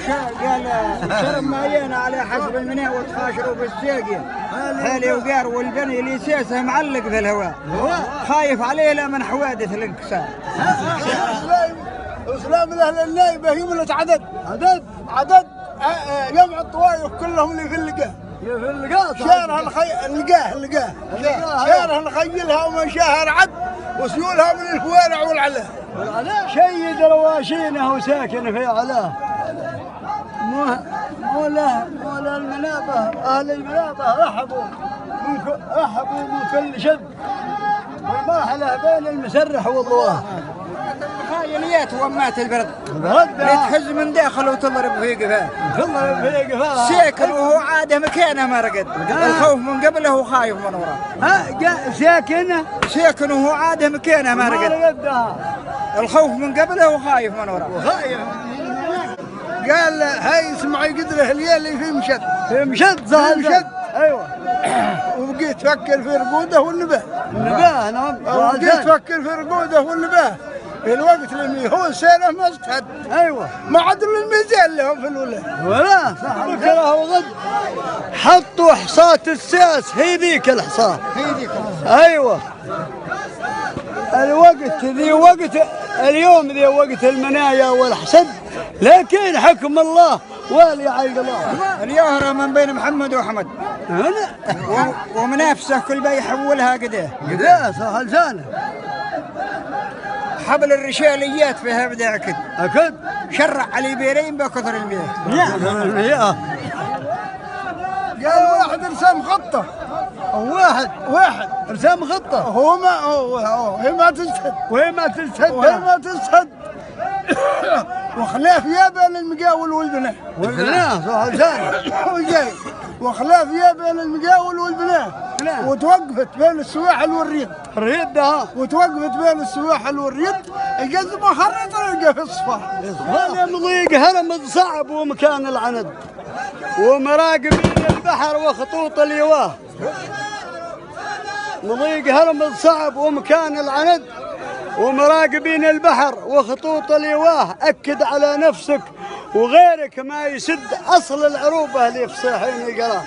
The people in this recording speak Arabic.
قال شرب مايين على حسب المناء وتخاشروا بالساقين حالي وقار والبني اللي سيسه معلق في الهواء خايف عليه لا من حوادث الانكسار. اسلام الاهل النايبه يملت عدد جمع الطوائف كلهم اللي في اللقاه شارها اللقاه شارها نخيلها ومن شهر عد وسيولها من الفوارع والعلاه شيد رواشينه وساكن في علاه مولا المنابه اهل المنابه رحبوا من كل شد والمرحله بين المسرح والضواه خايليات ومات البرد تحز من داخل وتضرب في قفاه ساكن وهو عاده مكانه ما رقد الخوف من قبله وخايف من وراه ساكن وهو عاده مكانه ما رقد الخوف من قبله وخايف من وراه قال هاي اسمعي قدره الليالي في مشد ايوه وبقيت تفكر في رقوده والنباه نعم وبقيت تفكر في رقوده والنباه في الوقت اللي هو سنه ما استهد ايوه ما عاد الميزان لهم في الولايه ولا صح بكره وغد حطوا حصاة الساس هي ذيك الحصاة ايوه الوقت ذي وقت اليوم ذي وقت المنايا والحسد لكن حكم الله والي عيد الله اليهرة من بين محمد وأحمد ومنافسه كل بي يحولها قداه صح لسانه حبل الرشاليات فيها بدا أكد شرع علي بيرين بكثر المياه قال واحد رسم خطه واحد رسم خطه هي ما تستهد وخلاف يا بين المقاول والبناء صح لسانه وخلاف يا بين المقاول والبناء وتوقفت بين السواحل والريض وتوقفت بين السواحل والريض القزم خرط القى في الصفار مضيق هرم صعب ومكان العند ومراقبين البحر وخطوط اليواه مضيق هرم صعب ومكان العند ومراقبين البحر وخطوط اليواه أكد على نفسك وغيرك ما يسد أصل العروبة اللي في صحيح القرار.